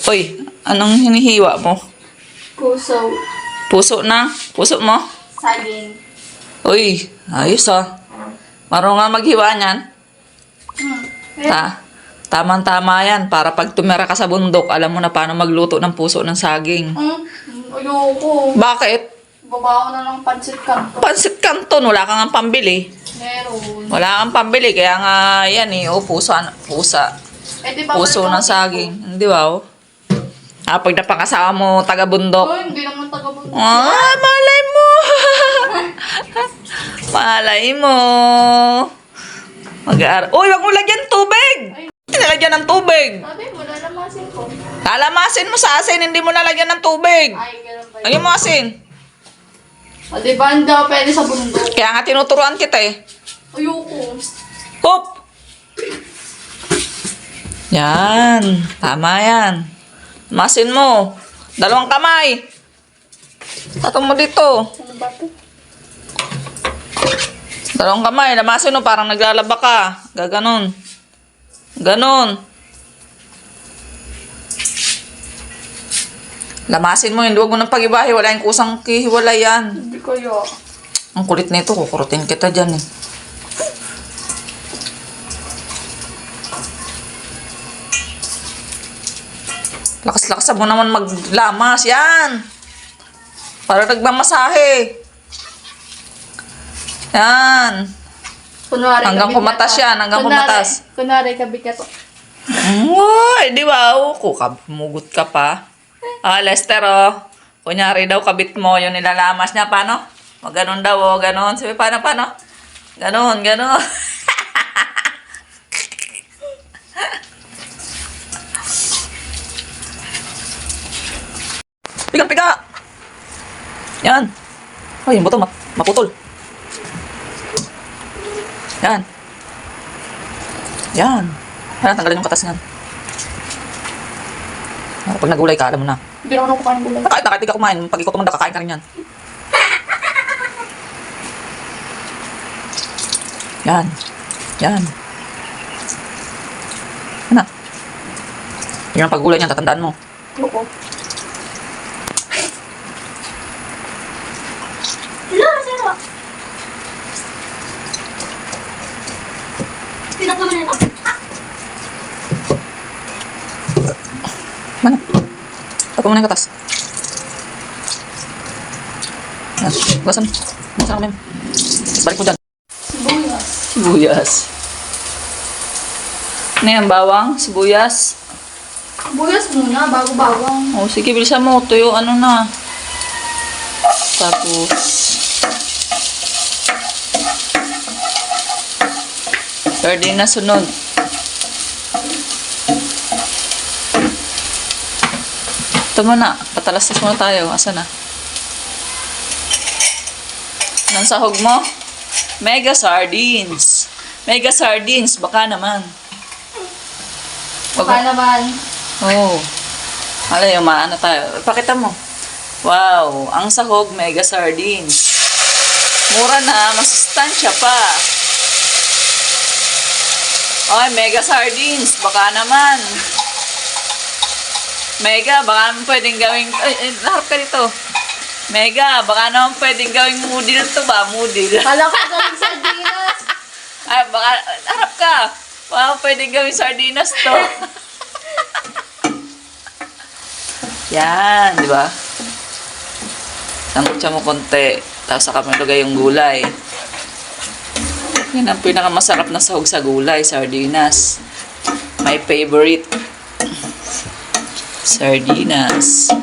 Uy, anong hinihiwa mo? Puso. Puso na? Puso mo? Saging. Uy, ayos ah. Marunong nga maghiwa niyan. Tamang-tama yan. Para pag tumira ka sa bundok, alam mo na paano magluto ng puso ng saging. Ayoko. Bakit? Babaw na ng pancit canton. Pansit Canton, wala kang pambili. Meron. Wala kang pambili, kaya nga yan eh. O, pusa. Eh, di ba Puso ng saging. Hindi ba? Oh? Pag napakasama mo, taga-bundok. Oh, hindi naman taga-bundok. Malay mo! Malay mo! Uy, wag mo lagyan tubig! Nilagyan ng tubig! Sabi mo, lalamasin ko. Lalamasin mo sa asin, hindi mo lalagyan ng tubig. Ay, ganun ba yun? Lagyan mo asin. O, di ba hindi ako pwede sa bundok? Kaya nga tinuturuan kita eh. Ayoko. Hop! Yan. Tama yan. Masin mo. 2 kamay. Tatong mo dito. Ano ba ito? 2 kamay. Lamasin mo. Parang naglalaba ka. Gaganon. Ganon. Lamasin mo yun. Huwag mo nang pag-ibahi. Wala yung kusang kihiwalay yan. Hindi kaya. Ang kulit nito. Kukurutin kita dyan eh. Lakas-lakas mo naman maglamas. Yan. Para nagmamasahe. Yan. Kunwari, Hanggang kabit kumatas na to. yan, hanggang kumatas. Kunwari, kabit ka to. Uy, di ba? Mugot ka pa. Lester, oh. Kunyari daw, kabit mo yung nilalamas niya. Paano? Ganon daw, oh. Ganon. Sabi, paano? Ganon. Piga! Yan. Ay, yung buto, maputol. Yan. Yan, tanggalin yung katas niyan. Pag nagulay ka, alam mo na. Hindi ako nakukain gulay. Kahit di ka kumain, pag ikaw tumanda, kakain ka rin yan. Yan. Ano? Yun ang paggulay niyan, tatandaan mo. Loko. Sino? Pinak naman ito. Mana? Tapos mo na yung katas. Yan, basan. Basan kami. Balik mo dyan. Sibuyas. Ano yan, bawang? Sibuyas? Buyas muna, bago bawang. O, sige, bilisan mo. Tuyo, ano na. Tapos, sardinas sunod. Ito muna. Patalastas muna tayo. Asa na? Anong sahog mo? Mega sardines. Mega sardines. Baka naman. Baka naman. Oo. Alay, umaano tayo. Pakita mo. Wow. Ang sahog, mega sardines. Mura na. Masustansya pa. Ay, mega sardines. Baka naman. Mega, baka naman pwedeng gawing... Ay, harap ka dito. Mega, baka naman pwedeng gawing moodle to ba? Moodle. Kala ko gawing sardinas. Ay, baka... Harap ka. Baka pwedeng gawing sardinas to. Yan, di ba? Tangkutsa mo konti. Tapos saka mo lagay yung gulay. Yan ang pinakamasarap na sahog sa gulay, sardinas. My favorite. Sardinas.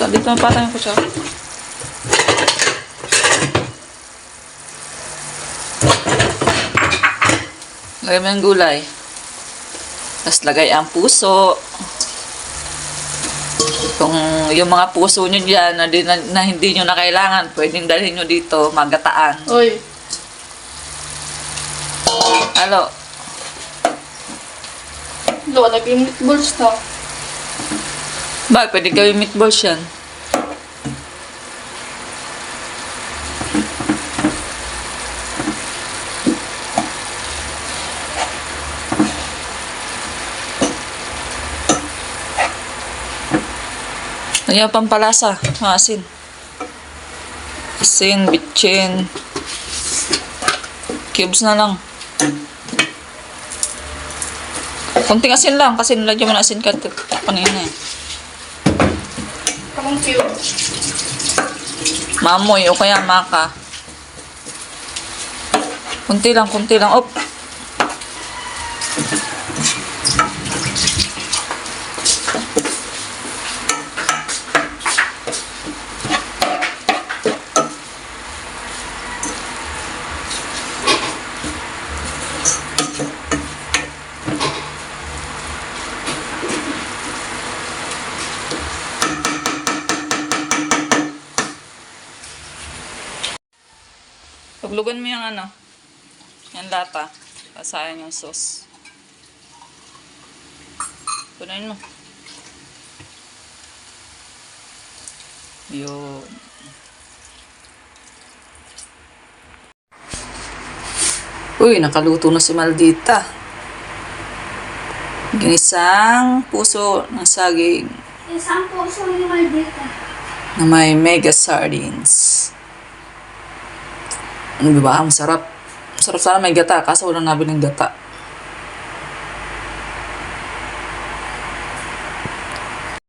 Dito na patang yung kutsara. Lagay mo yung gulay. Tapos lagay ang puso. Kung yung mga puso nyo dyan na hindi nyo na kailangan, pwedeng dalhin nyo dito, magataan. Uy. Halo. Lola, yung meatballs na. Ba, pwede gawin meatballs yan. Ayan, pampalasa. Asin. Asin, bitchin. Cubes na lang. Kunting asin lang kasi nilagyan mo na asin kanina eh. Parang cute. Mamoy o kaya maka. Kunti lang, kunti lang. Op! Tuglugan mo yung ano, yung lata. Sayang yung sauce. Punayin mo. Yun. Uy, nakaluto na si Maldita. Ginisang puso ng saging Isang puso ni Maldita. na may mega sardines. Ano ba? Ang sarap. Sarap sana may gata, kaso walang nabiling gata.